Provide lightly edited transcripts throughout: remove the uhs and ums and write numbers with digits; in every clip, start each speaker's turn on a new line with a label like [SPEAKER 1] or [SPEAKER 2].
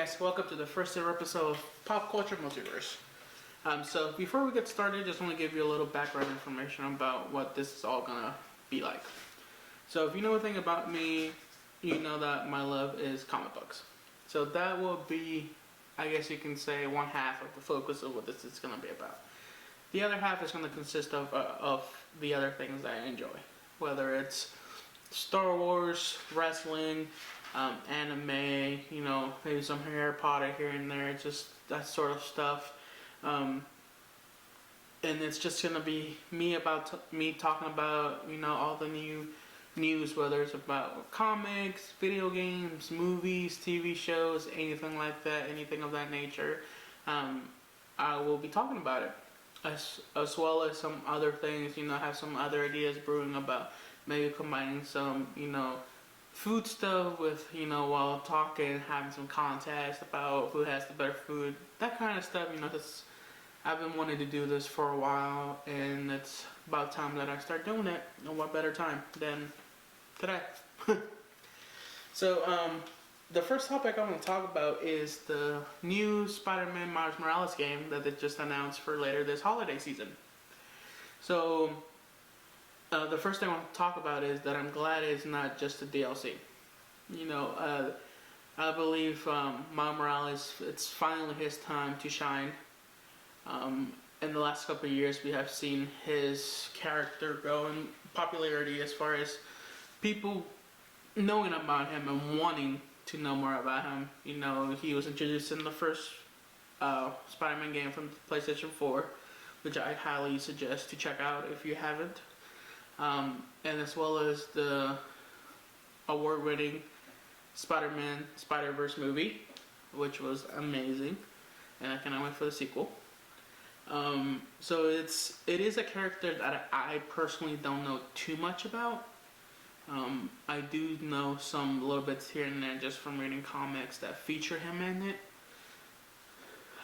[SPEAKER 1] guys, welcome to the first ever episode of PopCulture Multiverse. So before we get started, just want to give you a little background information about what this is all gonna be like. So if you know anything about me, you know that my love is comic books. So that will be, I guess you can say, one half of the focus of what this is gonna be about. The other half is gonna consist of the other things that I enjoy, whether it's Star Wars, wrestling, anime, maybe some Harry Potter here and there, just that sort of stuff. And it's just gonna be me talking about all the new news, whether it's about comics, video games, movies, TV shows, anything like that, anything of that nature. I will be talking about it, as well as some other things. Have some other ideas brewing about maybe combining some food stuff with, while talking, having some contest about who has the better food, that kind of stuff, because I've been wanting to do this for a while, and it's about time that I start doing it, and what better time than today. So, the first topic I want to talk about is the new Spider-Man Miles Morales game that they just announced for later this holiday season. So, the first thing I want to talk about is that I'm glad it's not just a DLC. I believe Miles Morales, it's finally his time to shine. In the last couple of years, we have seen his character grow in popularity as far as people knowing about him and wanting to know more about him. He was introduced in the first Spider-Man game from PlayStation 4, which I highly suggest to check out if you haven't. And as well as the award-winning Spider-Man Spider-Verse movie, which was amazing, and I cannot wait for the sequel. So it is a character that I personally don't know too much about. I do know some little bits here and there just from reading comics that feature him in it.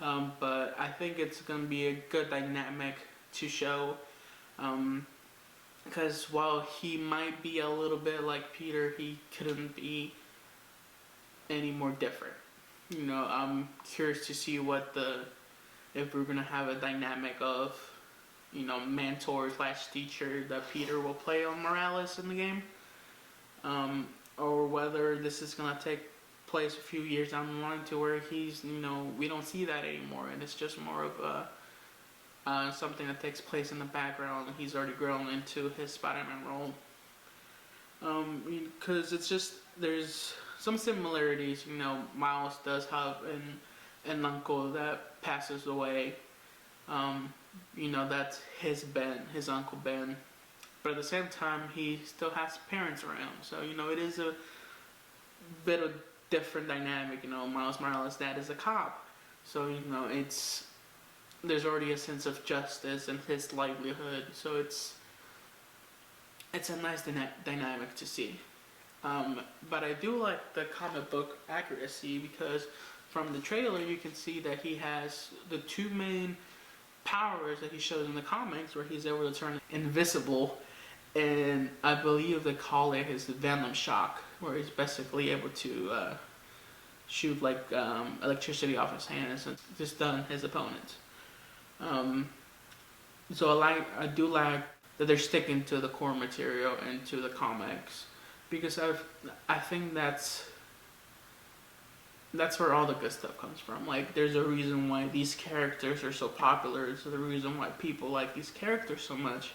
[SPEAKER 1] But I think it's going to be a good dynamic to show. Because while he might be a little bit like Peter, he couldn't be any more different. I'm curious to see if we're gonna have a dynamic of, mentor / teacher that Peter will play on Morales in the game, or whether this is gonna take place a few years down the line to where he's, we don't see that anymore, and it's just more of something that takes place in the background, and he's already grown into his Spider-Man role. Because it's just, there's some similarities. Miles does have an uncle that passes away. That's his Uncle Ben. But at the same time, he still has parents around. So, it is a bit of different dynamic. Miles Morales' dad is a cop. So, there's already a sense of justice and his livelihood, so it's a nice dynamic to see. But I do like the comic book accuracy, because from the trailer you can see that he has the two main powers that he shows in the comics, where he's able to turn invisible, and I believe they call it his Venom Shock, where he's basically able to shoot like electricity off his hands and just stun his opponents. So I do like that they're sticking to the core material and to the comics, because I think that's where all the good stuff comes from. Like, there's a reason why these characters are so popular. There's a reason why people like these characters so much,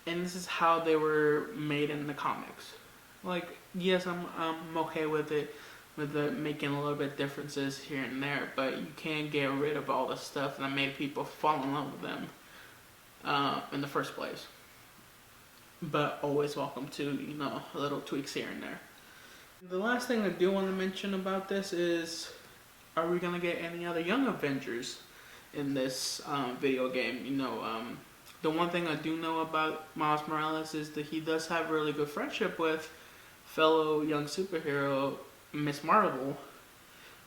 [SPEAKER 1] and this is how they were made in the comics. Like, yes, I'm okay with it. With making a little bit differences here and there, but you can't get rid of all the stuff that made people fall in love with them in the first place. But always welcome to, little tweaks here and there. The last thing I do want to mention about this is, are we going to get any other Young Avengers in this video game? The one thing I do know about Miles Morales is that he does have a really good friendship with fellow young superhero Miss Marvel,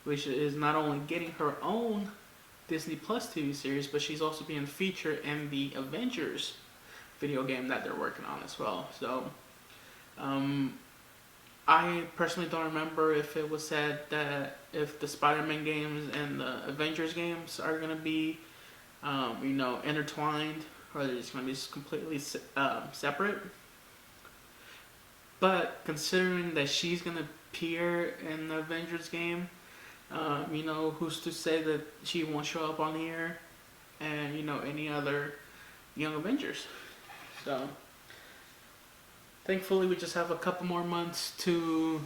[SPEAKER 1] which is not only getting her own Disney Plus TV series, but she's also being featured in the Avengers video game that they're working on as well. So, I personally don't remember if it was said that if the Spider-Man games and the Avengers games are gonna be, intertwined, or they're just gonna be completely separate. But considering that she's gonna appear in the Avengers game, who's to say that she won't show up on here, and any other young Avengers. So thankfully, we just have a couple more months to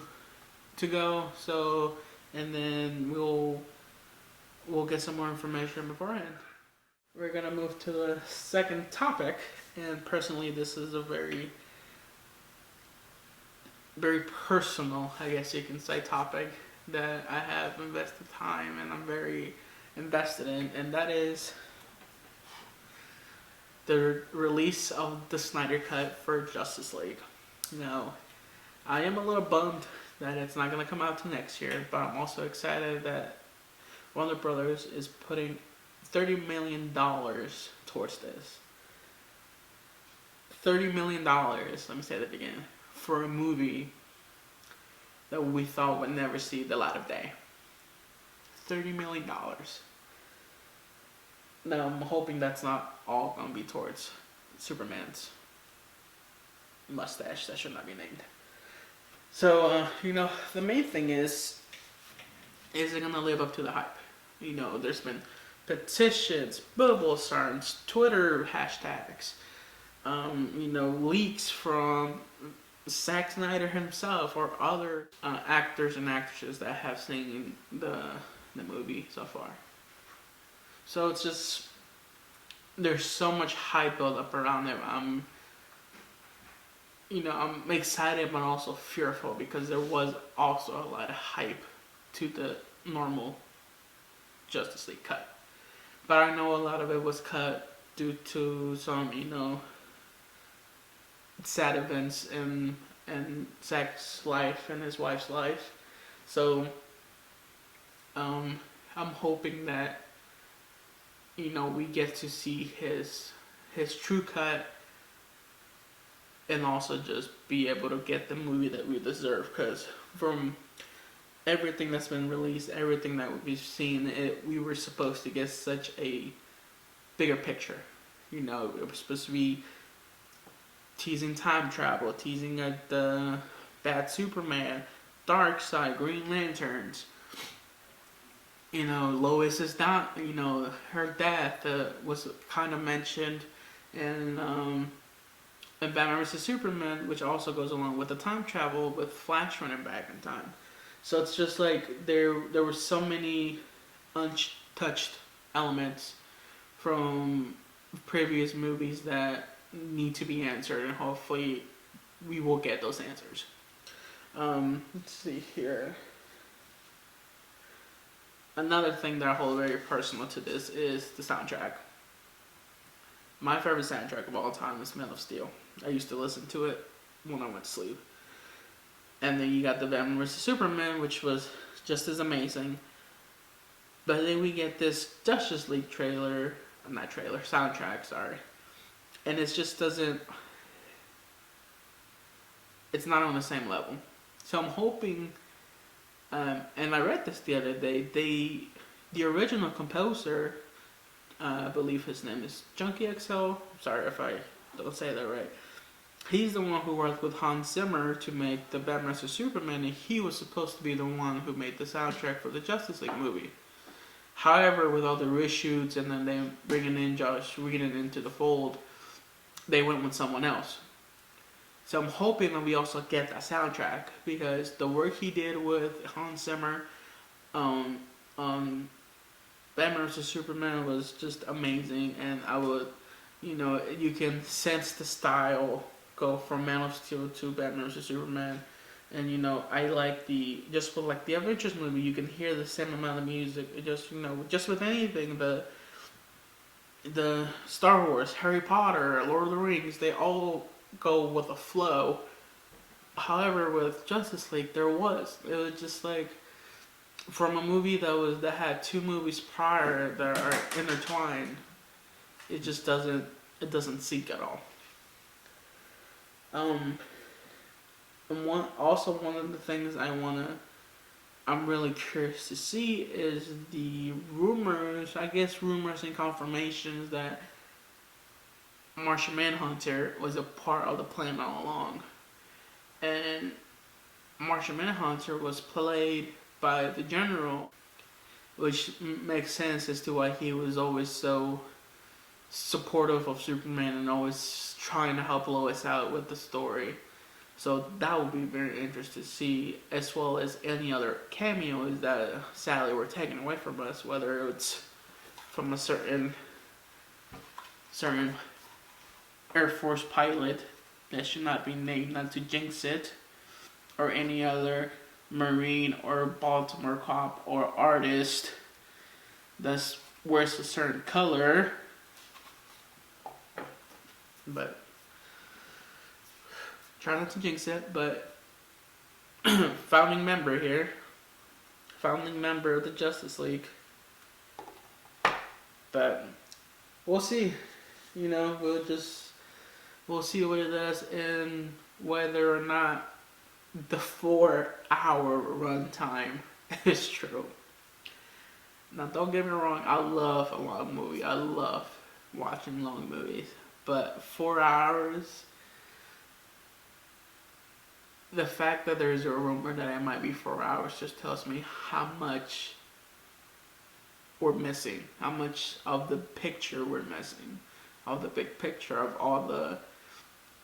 [SPEAKER 1] go. So, and then we'll get some more information beforehand. We're gonna move to the second topic, and personally, this is a very very personal, I guess you can say, topic that I have invested time and I'm very invested in, and that is the release of the Snyder Cut for Justice League. Now, I am a little bummed that it's not going to come out till next year, but I'm also excited that Warner Brothers is putting $30 million towards this. $30 million, let me say that again, for a movie that we thought would never see the light of day. $30 million. Now, I'm hoping that's not all going to be towards Superman's mustache that should not be named. So, the main thing is it going to live up to the hype? There's been petitions, billboard signs, Twitter hashtags, leaks from Zack Snyder himself or other actors and actresses that have seen the movie so far. So it's just, there's so much hype built up around it. I'm excited but also fearful because there was also a lot of hype to the normal Justice League cut. But I know a lot of it was cut due to some, sad events in Zack's life and his wife's life. So I'm hoping that we get to see his true cut and also just be able to get the movie that we deserve, because from everything that's been released, everything that we've seen, we were supposed to get such a bigger picture. It was supposed to be teasing time travel, teasing the bad Superman, Darkseid, Green Lanterns. Lois is not, her death was kind of mentioned in Batman vs Superman, which also goes along with the time travel with Flash running back in time. So it's just like there were so many untouched elements from previous movies that need to be answered, and hopefully we will get those answers. Let's see here. Another thing that I hold very personal to this is the soundtrack. My favorite soundtrack of all time is Man of Steel. I used to listen to it when I went to sleep. And then you got the Batman vs Superman, which was just as amazing. But then we get this Justice League soundtrack, sorry. And it just doesn't, it's not on the same level. So I'm hoping, and I read this the other day, the original composer, I believe his name is Junkie XL, sorry if I don't say that right. He's the one who worked with Hans Zimmer to make the Batman vs Superman, and he was supposed to be the one who made the soundtrack for the Justice League movie. However, with all the reshoots and then they bringing in Josh Whedon into the fold, they went with someone else. So I'm hoping that we also get that soundtrack, because the work he did with Hans Zimmer on Batman vs Superman was just amazing, and I would, you can sense the style go from Man of Steel to Batman vs Superman, and I like just with like the Avengers movie, you can hear the same amount of music. It just just with anything, the Star Wars, Harry Potter, Lord of the Rings, they all go with a flow. However, with Justice League, it was just like, from a movie that had two movies prior that are intertwined, it just doesn't sync at all. And one of the things I'm really curious to see is the rumors, I guess rumors and confirmations that Martian Manhunter was a part of the plan all along. And Martian Manhunter was played by the General, which makes sense as to why he was always so supportive of Superman and always trying to help Lois out with the story. So that would be very interesting to see, as well as any other cameos that sadly were taken away from us, whether it's from a certain Air Force pilot that should not be named, not to jinx it, or any other Marine or Baltimore cop or artist that wears a certain color. But try not to jinx it, but founding member of the Justice League. But we'll see. We'll see what it does and whether or not the 4-hour runtime is true. Now, don't get me wrong, I love a long movie. I love watching long movies. But 4 hours, the fact that there's a rumor that it might be 4 hours just tells me how much we're missing. How much of the picture we're missing. Of the big picture of all the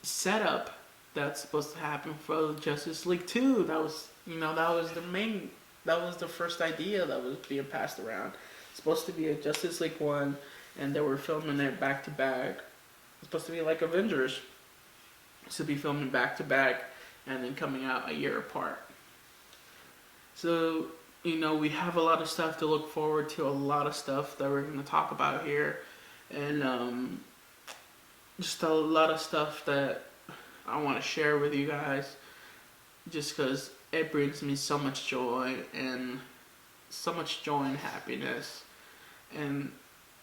[SPEAKER 1] setup that's supposed to happen for Justice League 2. That was the first idea that was being passed around. It's supposed to be a Justice League 1, and they were filming it back to back. It's supposed to be like Avengers. It's to be filming back to back and then coming out a year apart. So, we have a lot of stuff to look forward to, a lot of stuff that we're going to talk about here. And just a lot of stuff that I want to share with you guys, just because it brings me so much joy and happiness. And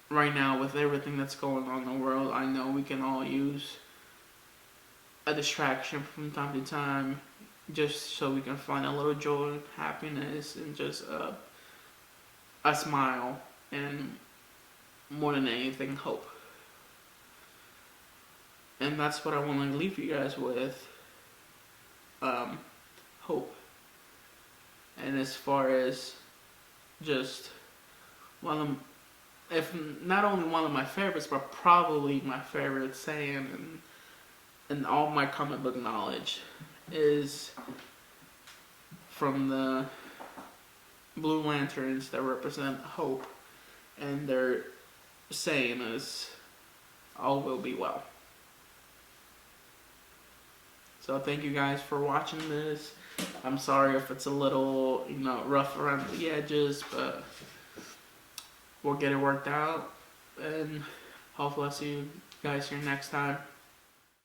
[SPEAKER 1] right now, with everything that's going on in the world, I know we can all use a distraction from time to time, just so we can find a little joy, happiness, and just a smile, and more than anything, hope. And that's what I want to leave you guys with. Hope. And as far as just if not only one of my favorites, but probably my favorite saying in all my comic book knowledge is from the Blue Lanterns that represent hope. And their saying is, all will be well. So thank you guys for watching this. I'm sorry if it's a little, rough around the edges, but we'll get it worked out. And hopefully I'll see you guys here next time.